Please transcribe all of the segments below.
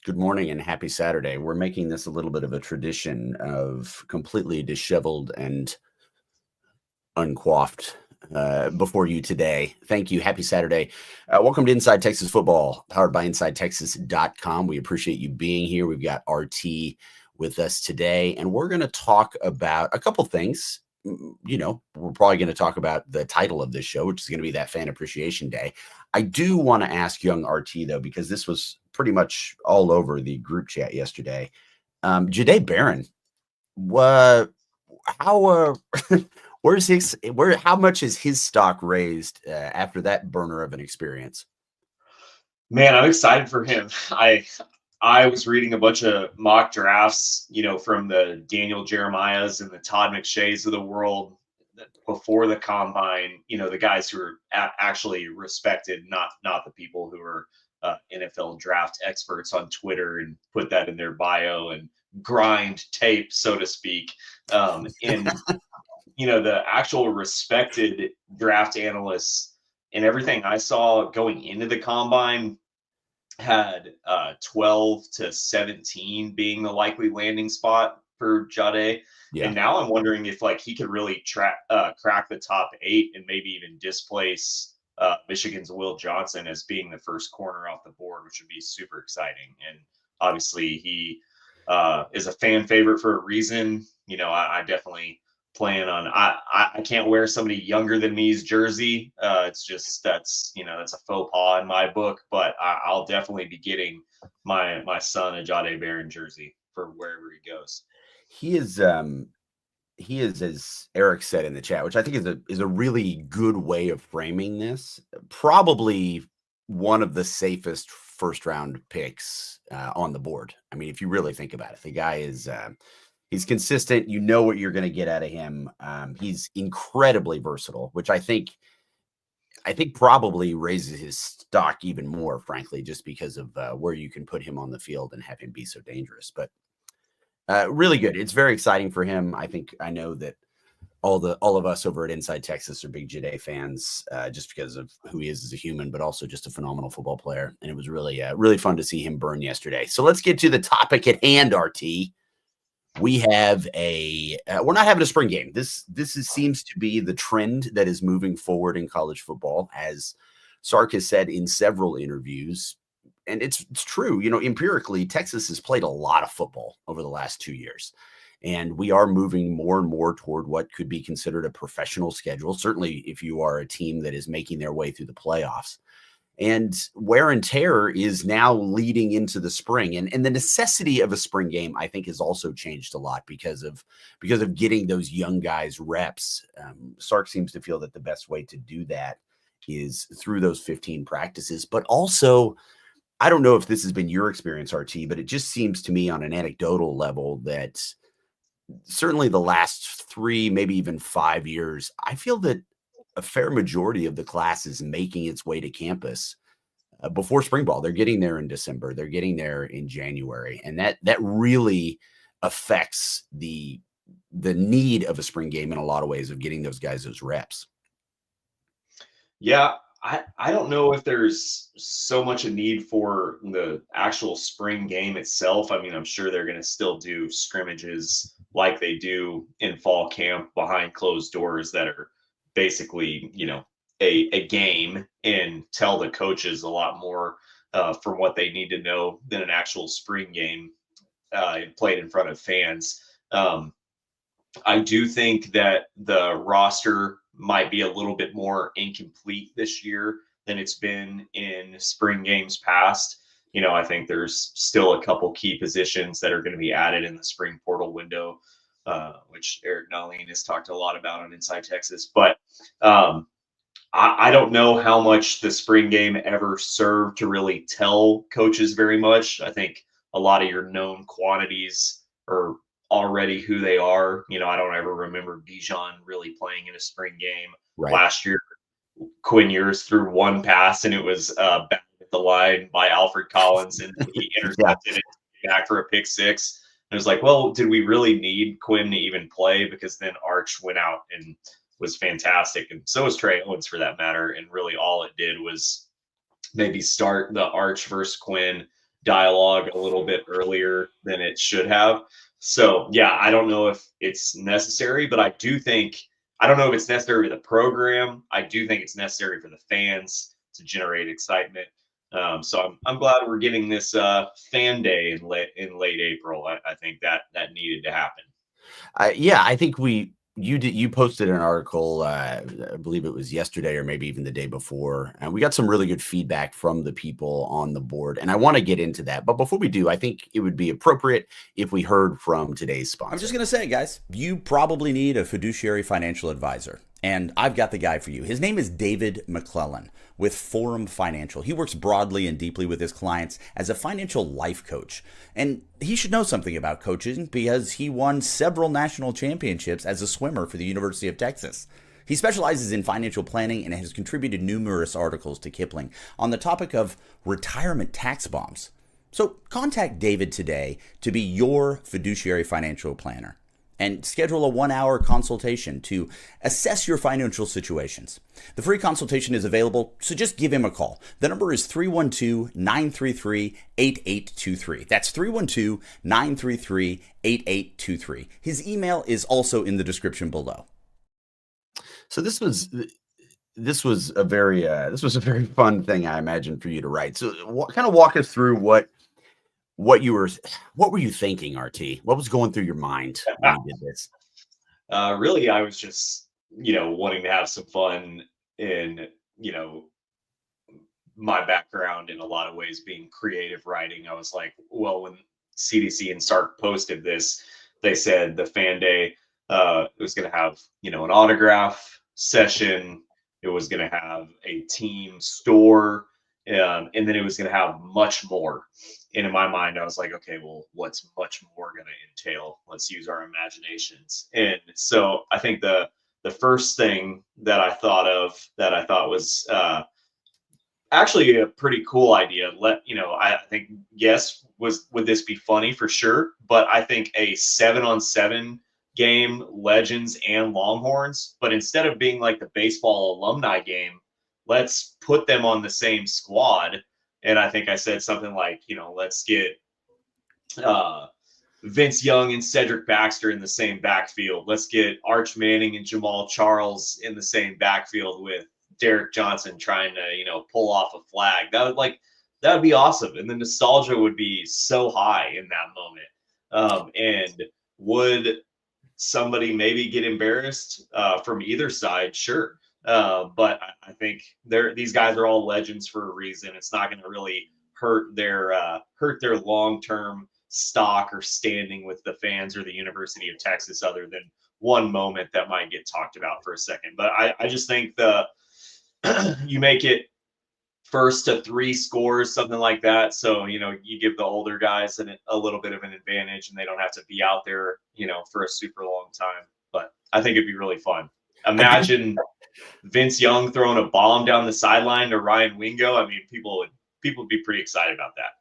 Good morning and happy Saturday. We're making this a little bit of a tradition of completely disheveled and uncoiffed before you today. Thank you. Happy Saturday. Welcome to Inside Texas Football, powered by InsideTexas.com. We appreciate you being here. We've got RT with us today, and we're going to talk about a couple things. We're probably going to talk about the title of this show, which is going to be that Fan Appreciation Day. I do want to ask young RT, though, because this was pretty much all over the group chat yesterday. Jahdae Barron, how how much is his stock raised after that burner of an experience? Man, I'm excited for him. I was reading a bunch of mock drafts, from the Daniel Jeremiahs and the Todd McShays of the world before the combine. The guys who are actually respected, not the people who are NFL draft experts on Twitter and put that in their bio and grind tape, so to speak. The actual respected draft analysts and everything I saw going into the combine had 12 to 17 being the likely landing spot for Jahdae. Yeah. And now I'm wondering if he could really crack the top 8 and maybe even displace Michigan's Will Johnson as being the first corner off the board, which would be super exciting. And obviously he is a fan favorite for a reason. I definitely plan on I can't wear somebody younger than me's jersey. It's just that's a faux pas in my book, but I'll definitely be getting my son a Jahdae Barron jersey for wherever he goes. He is as Eric said in the chat, which I think is a really good way of framing this. Probably one of the safest first round picks on the board. I mean, if you really think about it, the guy is he's consistent. You know what you're going to get out of him. He's incredibly versatile, which I think probably raises his stock even more, frankly, just because of where you can put him on the field and have him be so dangerous. But really good. It's very exciting for him. I know that all of us over at Inside Texas are big Jahdae fans, just because of who he is as a human, but also just a phenomenal football player. And it was really fun to see him burn yesterday. So let's get to the topic at hand, RT. We have we're not having a spring game. This seems to be the trend that is moving forward in college football, as Sark has said in several interviews. And it's true, empirically, Texas has played a lot of football over the last 2 years. And we are moving more and more toward what could be considered a professional schedule, certainly if you are a team that is making their way through the playoffs. And wear and tear is now leading into the spring. And the necessity of a spring game, I think, has also changed a lot because of getting those young guys reps. Sark seems to feel that the best way to do that is through those 15 practices. But also, I don't know if this has been your experience, RT, but it just seems to me on an anecdotal level that certainly the last 3, maybe even 5 years, I feel that a fair majority of the class is making its way to campus before spring ball. They're getting there in December. They're getting there in January. And that really affects the need of a spring game in a lot of ways of getting those guys those reps. Yeah, I don't know if there's so much a need for the actual spring game itself. I mean, I'm sure they're going to still do scrimmages like they do in fall camp behind closed doors that are basically, a game, and tell the coaches a lot more from what they need to know than an actual spring game played in front of fans. I do think that the roster might be a little bit more incomplete this year than it's been in spring games past. I think there's still a couple key positions that are going to be added in the spring portal window, which Eric Nalin has talked a lot about on Inside Texas. But I don't know how much the spring game ever served to really tell coaches very much. I think a lot of your known quantities are already who they are. I don't ever remember Bijan really playing in a spring game. Right. Last year, Quinn Ewers threw one pass and it was back at the line by Alfred Collins, and he intercepted it back for a pick six. And it was like, well, did we really need Quinn to even play? Because then Arch went out and was fantastic. And so was Trey Owens for that matter. And really all it did was maybe start the Arch versus Quinn dialogue a little bit earlier than it should have. So yeah, I don't know if it's necessary, but I don't know if it's necessary for the program. I do think it's necessary for the fans to generate excitement. So I'm glad we're getting this fan day in late April. I think that needed to happen. Yeah, I think you posted an article, I believe it was yesterday or maybe even the day before, and we got some really good feedback from the people on the board, and I want to get into that. But before we do, I think it would be appropriate if we heard from today's I'm just sponsor. going to say, guys, you probably need a fiduciary financial advisor. And I've got the guy for you. His name is David McClellan with Forum Financial. He works broadly and deeply with his clients as a financial life coach. And he should know something about coaching because he won several national championships as a swimmer for the University of Texas. He specializes in financial planning and has contributed numerous articles to Kipling on the topic of retirement tax bombs. So contact David today to be your fiduciary financial planner and schedule a 1-hour consultation to assess your financial situations. The free consultation is available, so just give him a call. The number is 312-933-8823. That's 312-933-8823. His email is also in the description below. So this was a very fun thing, I imagine, for you to write. So kind of walk us through what you were what were you thinking, RT? What was going through your mind when you did this? Really, I was just wanting to have some fun in my background in a lot of ways being creative writing. I was like, well, when CDC and Sark posted this, they said the fan day it was going to have an autograph session, it was going to have a team store, and then it was going to have much more. And in my mind, I was like, okay, well, what's much more going to entail? Let's use our imaginations. And so I think the first thing that I thought of that I thought was actually a pretty cool idea. I think yes, would this be funny for sure? But I think a 7-on-7 game, Legends and Longhorns. But instead of being like the baseball alumni game, let's put them on the same squad. And I think I said something like, let's get uh, Vince Young and Cedric Baxter in the same backfield. Let's get Arch Manning and Jamal Charles in the same backfield with Derek Johnson trying to, pull off a flag. That would be awesome. And the nostalgia would be so high in that moment. And would somebody maybe get embarrassed from either side? Sure. But I think these guys are all legends for a reason. It's not going to really hurt their long-term stock or standing with the fans or the University of Texas, other than one moment that might get talked about for a second. But I just think you make it first to 3 scores, something like that. So, you give the older guys a little bit of an advantage and they don't have to be out there, for a super long time. But I think it'd be really fun. Imagine Vince Young throwing a bomb down the sideline to Ryan Wingo. I mean, people would be pretty excited about that.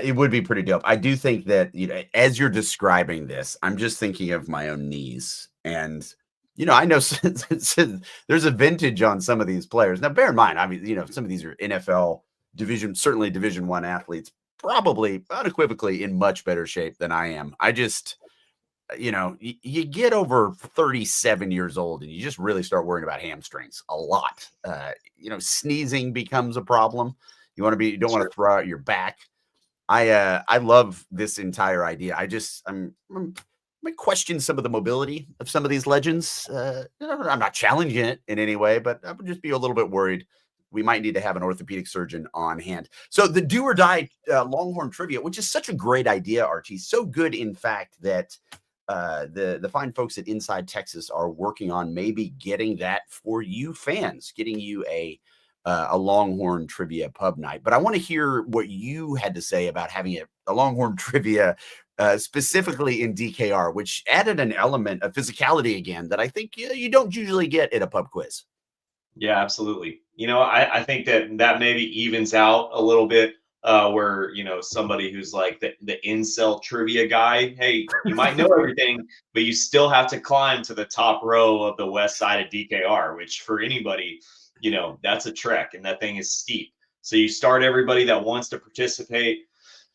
It would be pretty dope. I do think that, as you're describing this, I'm just thinking of my own knees. And, I know there's a vintage on some of these players. Now, bear in mind, I mean, some of these are NFL certainly Division I athletes, probably unequivocally in much better shape than I am. I just, you get over 37 years old and you just really start worrying about hamstrings a lot. Sneezing becomes a problem. You don't want to throw out your back. I love this entire idea. I'm might question some of the mobility of some of these legends. I'm not challenging it in any way, but I would just be a little bit worried. We might need to have an orthopedic surgeon on hand. So the do or die Longhorn trivia, which is such a great idea, Archie, so good in fact that the fine folks at Inside Texas are working on maybe getting that for you fans, getting you a Longhorn trivia pub night. But I want to hear what you had to say about having a Longhorn trivia specifically in DKR, which added an element of physicality again that I think you don't usually get at a pub quiz. Yeah, absolutely. I think that maybe evens out a little bit where, somebody who's like the incel trivia guy, hey, you might know everything, but you still have to climb to the top row of the west side of DKR, which for anybody, that's a trek and that thing is steep. So you start everybody that wants to participate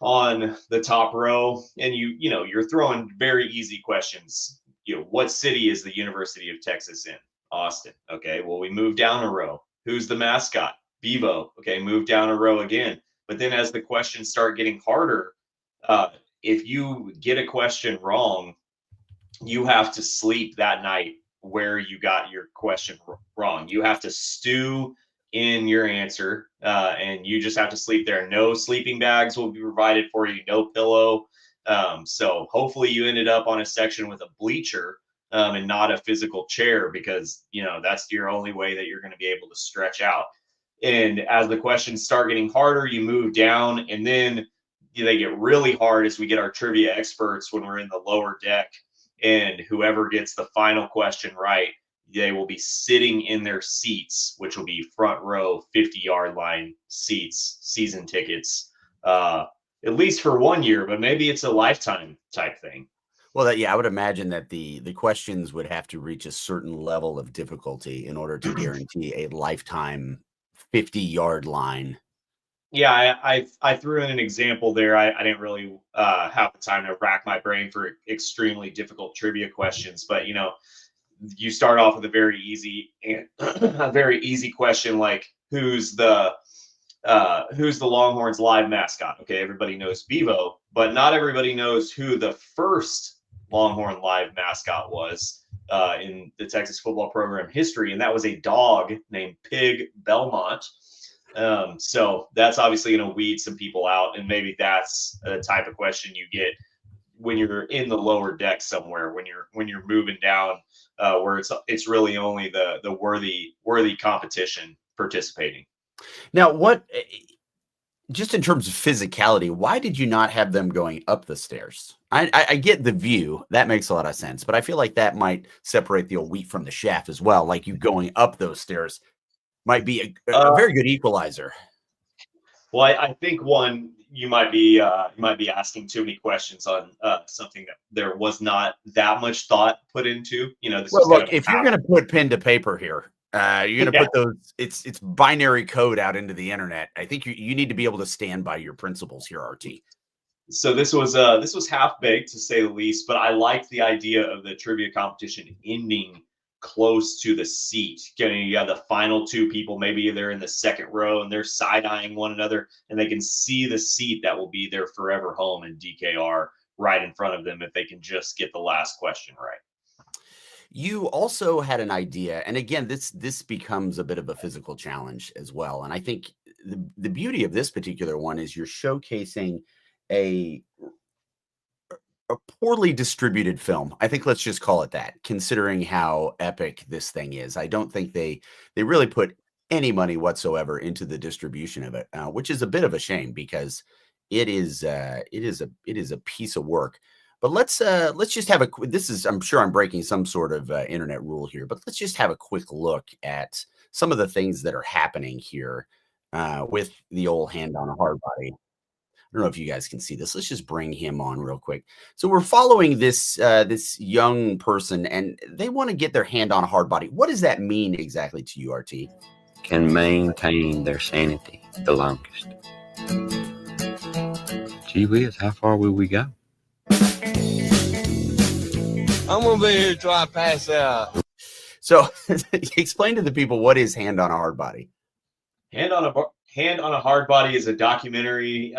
on the top row, and you're throwing very easy questions. What city is the University of Texas in? Austin. Okay, well, we move down a row. Who's the mascot? Bevo. Okay, move down a row again. But then as the questions start getting harder, if you get a question wrong, you have to sleep that night where you got your question wrong. You have to stew in your answer, and you just have to sleep there. No sleeping bags will be provided for you, no pillow. So hopefully you ended up on a section with a bleacher, and not a physical chair, because that's your only way that you're going to be able to stretch out. And as the questions start getting harder, you move down, and then they get really hard as we get our trivia experts when we're in the lower deck. And whoever gets the final question right, they will be sitting in their seats, which will be front row, 50-yard line seats, season tickets, at least for 1 year, but maybe it's a lifetime type thing. Well, I would imagine that the questions would have to reach a certain level of difficulty in order to guarantee a lifetime 50-yard line. Yeah, I threw in an example there. I didn't really have the time to rack my brain for extremely difficult trivia questions, but you start off with a very easy question, like who's the Longhorns live mascot? Okay, everybody knows Bevo, but not everybody knows who the first Longhorn live mascot was in the Texas football program history, and that was a dog named Pig Belmont. So that's obviously going to weed some people out, and maybe that's a type of question you get when you're in the lower deck somewhere, when you're moving down, where it's really only the worthy competition participating. Now, just in terms of physicality, why did you not have them going up the stairs? I get the view. That makes a lot of sense. But I feel like that might separate the wheat from the chaff as well. Like you going up those stairs might be a very good equalizer. Well, I think you might be asking too many questions on something that there was not that much thought put into. This Well, is look, if you're going to put pen to paper here, you're going to put those. It's binary code out into the internet. I think you need to be able to stand by your principles here, RT. So this was half baked, to say the least, but I liked the idea of the trivia competition ending close to the seat. You have the final two people, maybe they're in the second row and they're side-eyeing one another, and they can see the seat that will be their forever home in DKR right in front of them if they can just get the last question right. You also had an idea, and again, this becomes a bit of a physical challenge as well. And I think the beauty of this particular one is you're showcasing a poorly distributed film. I think let's just call it that, considering how epic this thing is. I don't think they really put any money whatsoever into the distribution of it, which is a bit of a shame, because it is a piece of work. But let's just have I'm sure I'm breaking some sort of internet rule here, but let's just have a quick look at some of the things that are happening here with the old hand on a hard body. I don't know if you guys can see this. Let's just bring him on real quick. So we're following this young person, and they want to get their hand on a hard body. What does that mean exactly to you, RT? Can maintain their sanity the longest. Gee whiz, how far will we go? I'm gonna be here till I pass out. So explain to the people, what is Hand on a Hard Body? Hand on a Hard Body is a documentary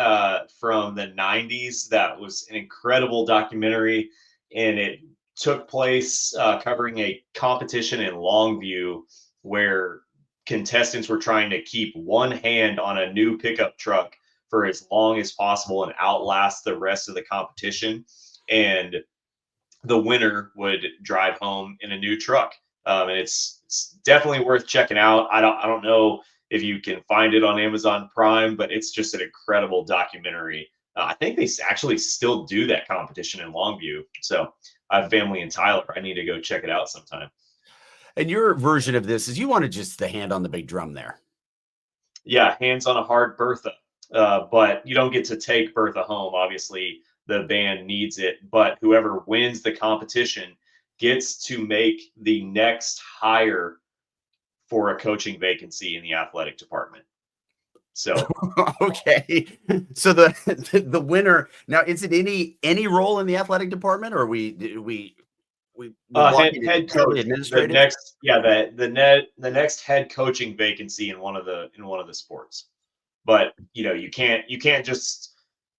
from the 90s that was an incredible documentary, and it took place covering a competition in Longview where contestants were trying to keep one hand on a new pickup truck for as long as possible and outlast the rest of the competition. And the winner would drive home in a new truck. And it's definitely worth checking out. I don't know if you can find it on Amazon Prime, but it's just an incredible documentary. I think they actually still do that competition in Longview. So I have family in Tyler. I need to go check it out sometime. And your version of this is you wanted just the hand on the big drum there. Yeah, hands on a hard Bertha. But you don't get to take Bertha home. Obviously, the band needs it. But whoever wins the competition gets to make the next hire for a coaching vacancy in the athletic department. So Okay. So the winner now, is it any role in the athletic department, or are we're blocking head it purely coach, the administrative? next, yeah, the next head coaching vacancy in one of the sports. But you can't just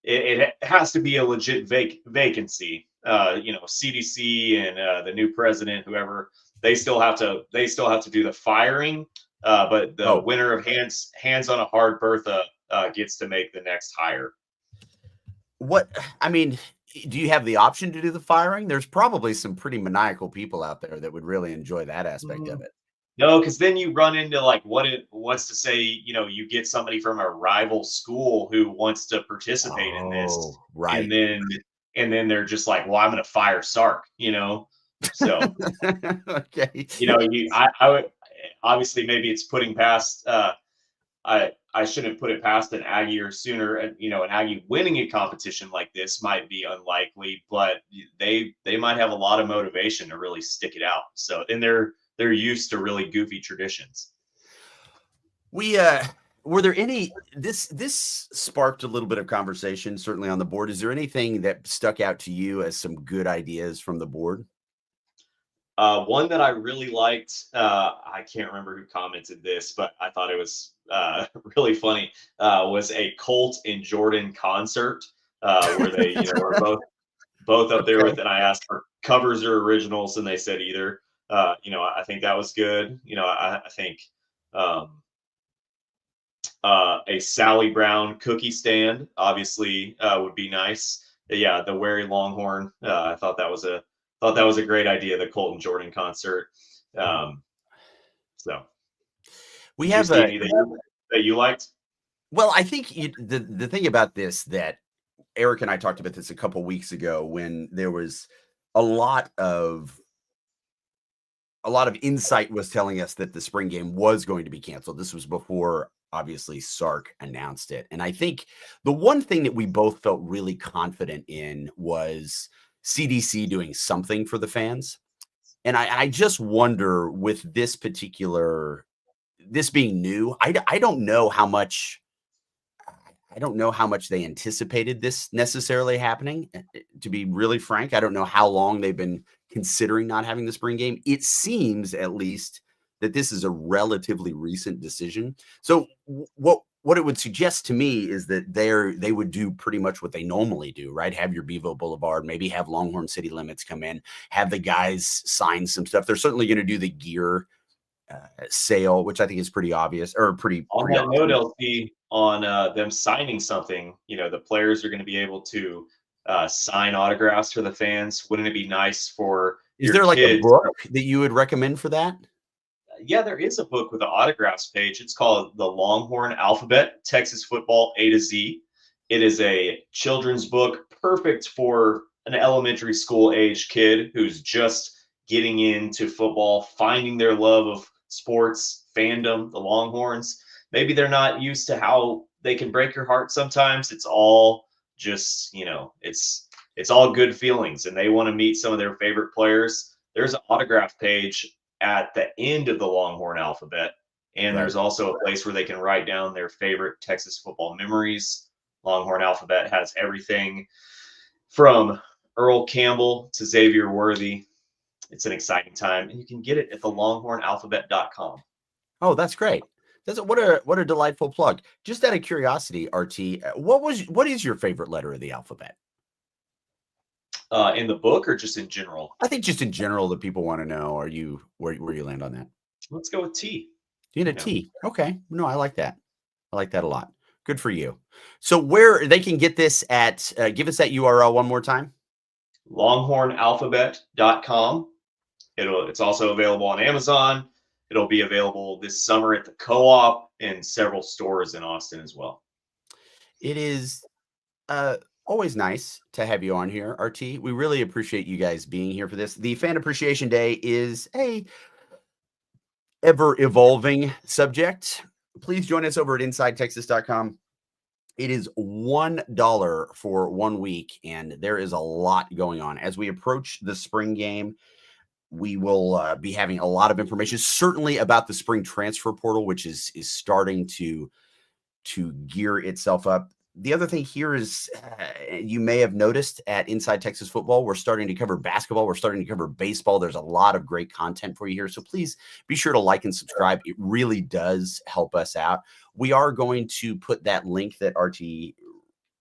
it has to be a legit vacancy. CDC and the new president, whoever, they still have to do the firing. But the Oh, winner of hands on a hard Bertha gets to make the next hire. what I mean, do you have the option to do the firing? There's probably some pretty maniacal people out there that would really enjoy that aspect of it. No, because then you run into like what it wants to say. You get somebody from a rival school who wants to participate in this, Oh, right. and then they're just like, "Well, I'm going to fire Sark," So Okay. I would obviously, maybe it's putting past. I shouldn't put it past an Aggie or Sooner. An Aggie winning a competition like this might be unlikely, but they might have a lot of motivation to really stick it out. So, and they're used to really goofy traditions. We were there any this sparked a little bit of conversation certainly on the board. Is there anything that stuck out to you as some good ideas from the board? One that I really liked, I can't remember who commented this, but I thought it was really funny, was a Colt and Jordan concert, where they, were both up there Okay. with, and I asked for covers or originals, and they said either. I think that was good. I think um, a Sally Brown cookie stand obviously would be nice. Yeah, the Wary Longhorn. I thought that was a great idea. The Colton Jordan concert. Um, so, We did you have see a any that you liked? well, I think the thing about this that Eric and I talked about this a couple weeks ago when there was a lot of a lot of insight was telling us that the spring game was going to be canceled. This was before obviously Sark announced it. And I think the one thing that we both felt really confident in was CDC doing something for the fans. And I just wonder with this being new, I don't know how much they anticipated this necessarily happening. To be really frank, I don't know how long they've been considering not having the spring game. It seems at least that this is a relatively recent decision. So what it would suggest to me is that they would do pretty much what they normally do, right? Have your Bevo Boulevard, maybe have Longhorn City Limits come in, have the guys sign some stuff. They're certainly going to do the gear sale, which I think is pretty obvious or On pretty that note, awesome. LT, on them signing something, the players are going to be able to sign autographs for the fans. Wouldn't it be nice for Is your there like a kids? book that you would recommend for that? Yeah, there is a book with an autographs page. It's called The Longhorn Alphabet, Texas Football A to Z. It is a children's book, perfect for an elementary school age kid who's just getting into football, finding their love of sports, fandom, the Longhorns. Maybe they're not used to how they can break your heart sometimes. It's all just, it's all good feelings, and they want to meet some of their favorite players. There's an autograph page at the end of the Longhorn alphabet. And Right. there's also a place where they can write down their favorite Texas football memories. Longhorn alphabet has everything from Earl Campbell to Xavier Worthy. It's an exciting time, and you can get it at thelonghornalphabet.com. Oh, that's great. That's what a delightful plug. Just out of curiosity, RT, what is your favorite letter of the alphabet? In the book or just in general? I think just in general that people want to know. Are you where you land on that? Let's go with T. You get a Yeah. T. Okay. No, I like that. I like that a lot. Good for you. So where they can get this at, give us that URL one more time. Longhornalphabet.com. It's also available on Amazon. It'll be available this summer at the co-op and several stores in Austin as well. It is always nice to have you on here, RT. We really appreciate you guys being here for this. The Fan Appreciation Day is a ever evolving subject. Please join us over at InsideTexas.com. It is $1 for 1 week, and there is a lot going on. As we approach the spring game, we will be having a lot of information, certainly about the spring transfer portal, which is starting to to gear itself up. The other thing here is you may have noticed at Inside Texas Football, we're starting to cover basketball. We're starting to cover baseball. There's a lot of great content for you here. So please be sure to like and subscribe. It really does help us out. We are going to put that link that RT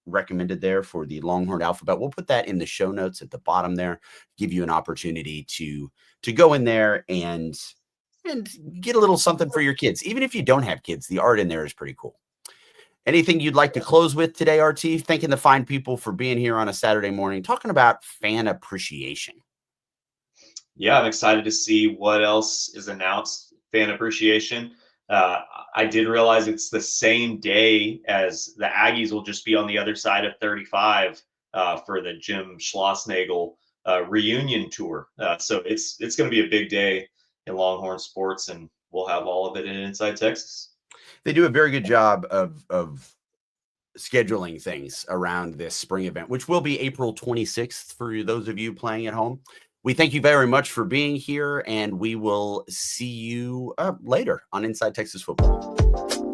recommended there for the Longhorn Alphabet. We'll put that in the show notes at the bottom there, give you an opportunity to go in there and get a little something for your kids. Even if you don't have kids, the art in there is pretty cool. Anything you'd like to close with today, RT? Thanking the fine people for being here on a Saturday morning, talking about fan appreciation. Yeah, I'm excited to see what else is announced. Fan appreciation. I did realize it's the same day as the Aggies will just be on the other side of 35 for the Jim Schlossnagle reunion tour. So it's going to be a big day in Longhorn sports, and we'll have all of it in Inside Texas. They do a very good job of scheduling things around this spring event, which will be April 26th for those of you playing at home. We thank you very much for being here, and we will see you later on Inside Texas Football.